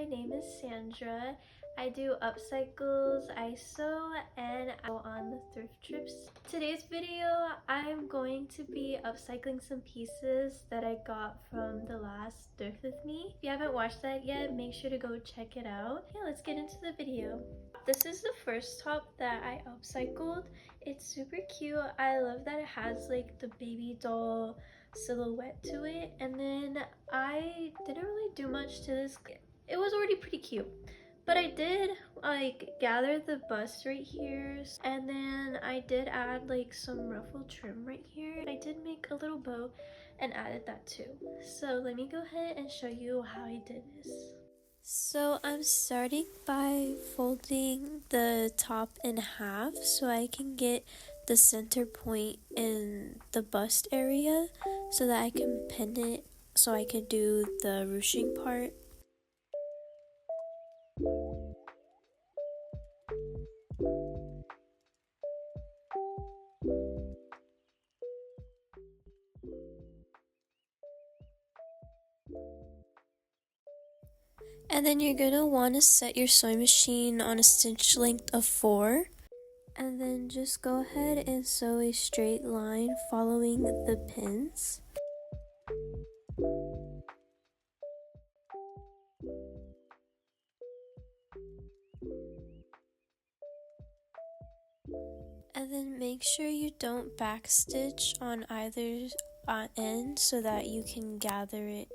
name is Sandra. I do upcycles, I sew, and I go on the thrift trips. Today's video, I'm going to be upcycling some pieces that I got from the last thrift with me. If you haven't watched that yet, make sure to go check it out. Yeah, let's get into the video. This is the first top that I upcycled. It's super cute. I love that it has like the baby doll silhouette to it, and then I didn't really do much to this. It was already pretty cute, but I did like gather the bust right here, and then I did add like some ruffle trim right here. I did make a little bow and added that too. So let me go ahead and show you how I did this. So I'm starting by folding the top in half so I can get the center point in the bust area so that I can pin it so I can do the ruching part. And then you're gonna want to set your sewing machine on a stitch length of 4. And then just go ahead and sew a straight line following the pins. And then make sure you don't backstitch on either end so that you can gather it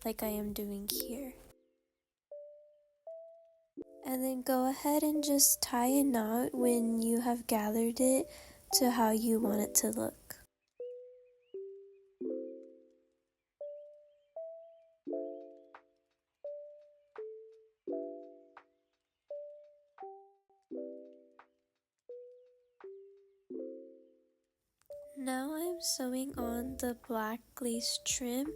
like I am doing here. And then go ahead and just tie a knot when you have gathered it to how you want it to look. Now I'm sewing on the black lace trim,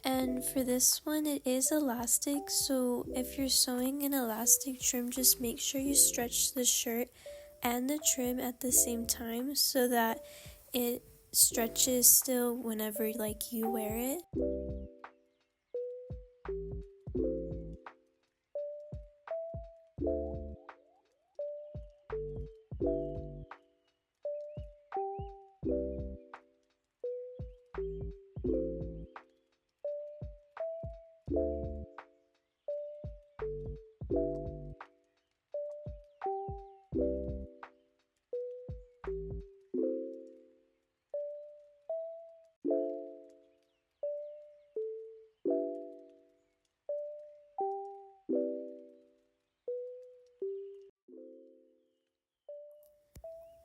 and for this one it is elastic, so if you're sewing an elastic trim, just make sure you stretch the shirt and the trim at the same time so that it stretches still whenever like you wear it.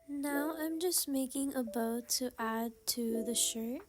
Now I'm just making a bow to add to the shirt.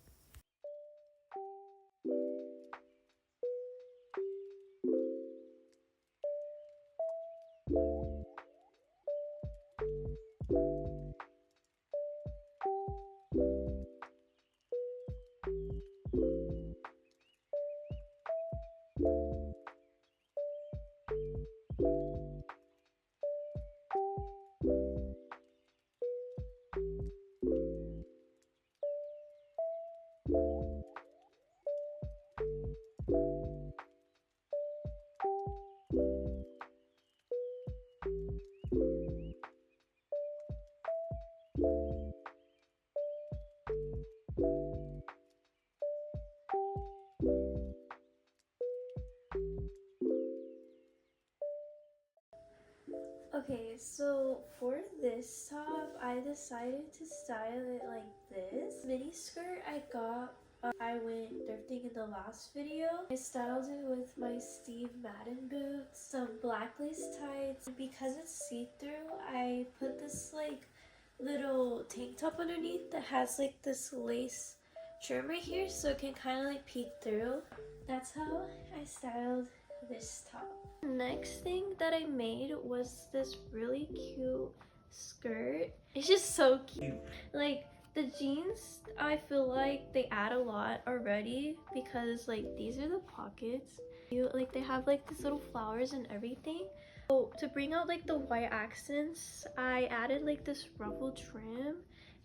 Okay, so for this top, I decided to style it like this. Mini skirt I got, I went thrifting in the last video. I styled it with my Steve Madden boots, some black lace tights. Because it's see-through, I put this like little tank top underneath that has like this lace trim right here so it can kind of like peek through. That's how I styled this top. Next thing that I made was this really cute skirt. It's just so cute. Like the jeans, I feel like they add a lot already because like these are the pockets. Like they have like these little flowers and everything. So to bring out like the white accents, I added like this ruffle trim,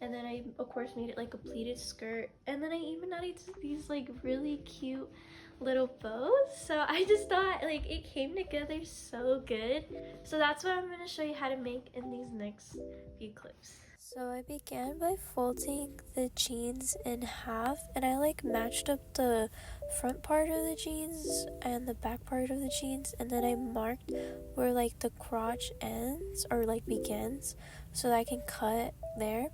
and then I of course made it like a pleated skirt, and then I even added these like really cute little bows, so I just thought like it came together so good. So that's what I'm going to show you how to make in these next few clips. So I began by folding the jeans in half, and I like matched up the front part of the jeans and the back part of the jeans, and then I marked where like the crotch ends or like begins so that I can cut there.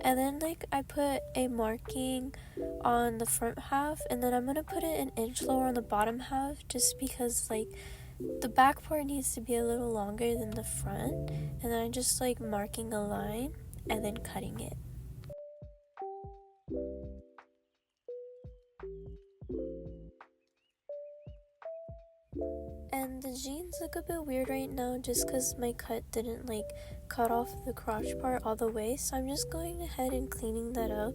And then like I put a marking on the front half, and then I'm gonna put it an inch lower on the bottom half just because like the back part needs to be a little longer than the front, and then I'm just like marking a line and then cutting it. And the jeans look a bit weird right now just because my cut didn't like cut off the crotch part all the way, so I'm just going ahead and cleaning that up.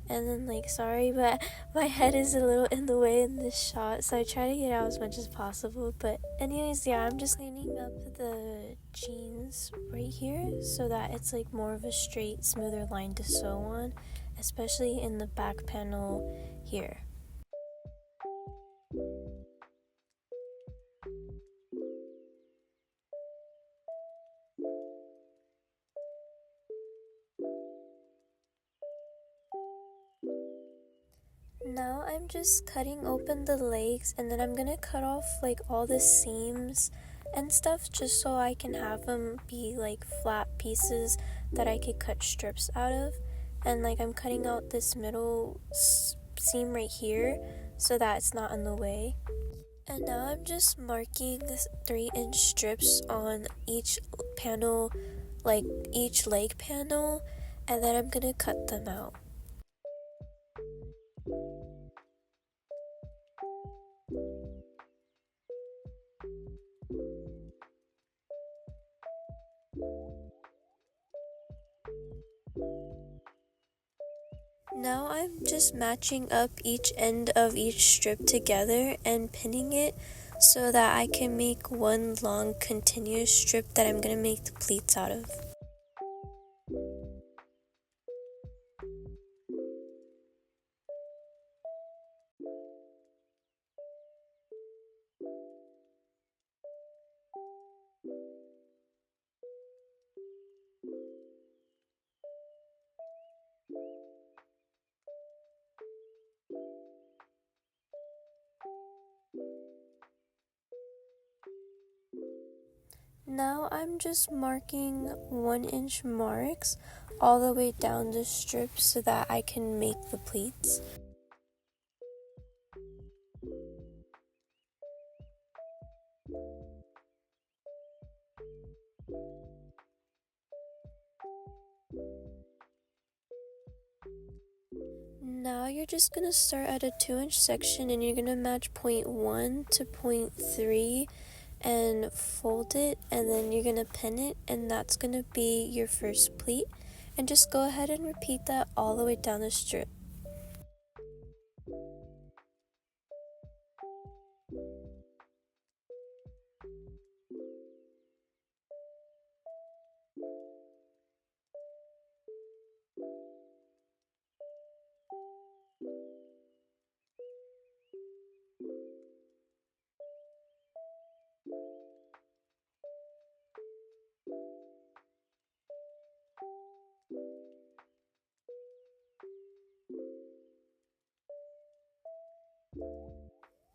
And then like, sorry, but my head is a little in the way in this shot, so I try to get out as much as possible. But anyways, yeah, I'm just cleaning up the jeans right here so that it's like more of a straight, smoother line to sew on, especially in the back panel here. Now I'm just cutting open the legs, and then I'm gonna cut off like all the seams and stuff just so I can have them be like flat pieces that I could cut strips out of. And like I'm cutting out this middle seam right here so that it's not in the way. And now I'm just marking 3-inch strips on each panel, like each leg panel, and then I'm gonna cut them out. Now I'm just matching up each end of each strip together and pinning it so that I can make one long continuous strip that I'm going to make the pleats out of. Now I'm just marking 1-inch marks all the way down the strip so that I can make the pleats. Now you're just going to start at a 2-inch section, and you're going to match point 1 to point 3 and fold it, and then you're going to pin it, and that's going to be your first pleat. And just go ahead and repeat that all the way down the strip.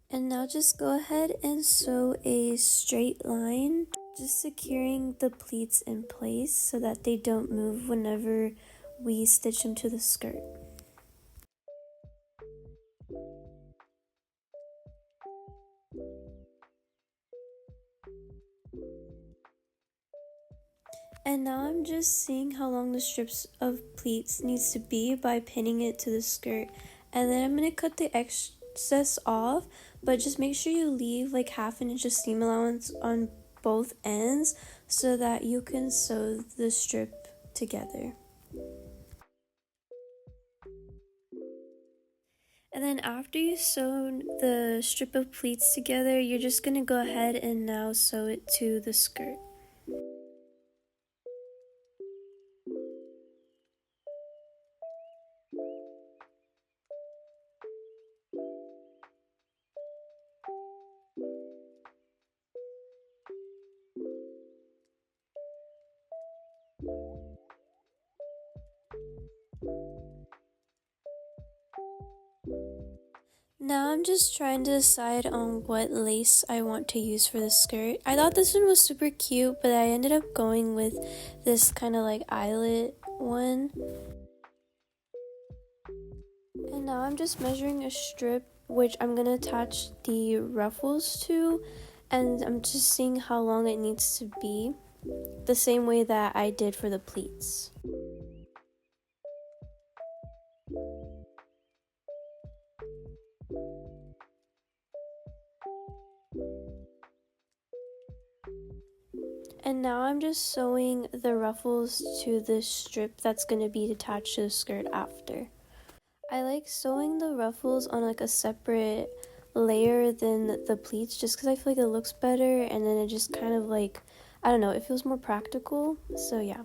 And now just go ahead and sew a straight line, just securing the pleats in place so that they don't move whenever we stitch them to the skirt. And now I'm just seeing how long the strips of pleats needs to be by pinning it to the skirt. And then I'm going to cut the excess off, but just make sure you leave like 1/2 inch of seam allowance on both ends so that you can sew the strip together. And then after you sew the strip of pleats together, you're just going to go ahead and now sew it to the skirt. Now I'm just trying to decide on what lace I want to use for the skirt. I thought this one was super cute, but I ended up going with this kind of like eyelet one. And now I'm just measuring a strip which I'm going to attach the ruffles to, and I'm just seeing how long it needs to be, the same way that I did for the pleats. And now I'm just sewing the ruffles to this strip that's going to be attached to the skirt after. I like sewing the ruffles on like a separate layer than the pleats just because I feel like it looks better, and then it just kind of like, I don't know, it feels more practical, so yeah.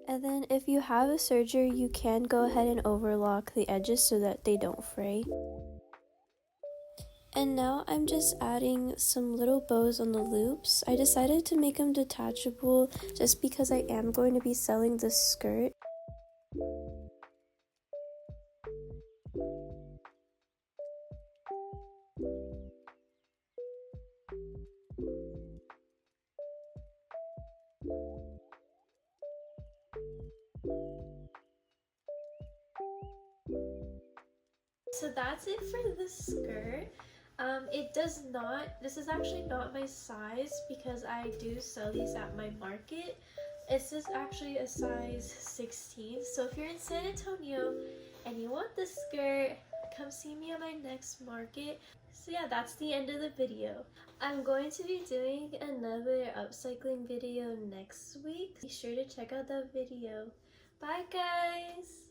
And then if you have a serger, you can go ahead and overlock the edges so that they don't fray. And now I'm just adding some little bows on the loops. I decided to make them detachable just because I am going to be selling this skirt. So that's it for the skirt. This is actually not my size because I do sell these at my market. This is actually a size 16. So if you're in San Antonio and you want this skirt, come see me at my next market. So yeah, that's the end of the video. I'm going to be doing another upcycling video next week. Be sure to check out that video. Bye guys!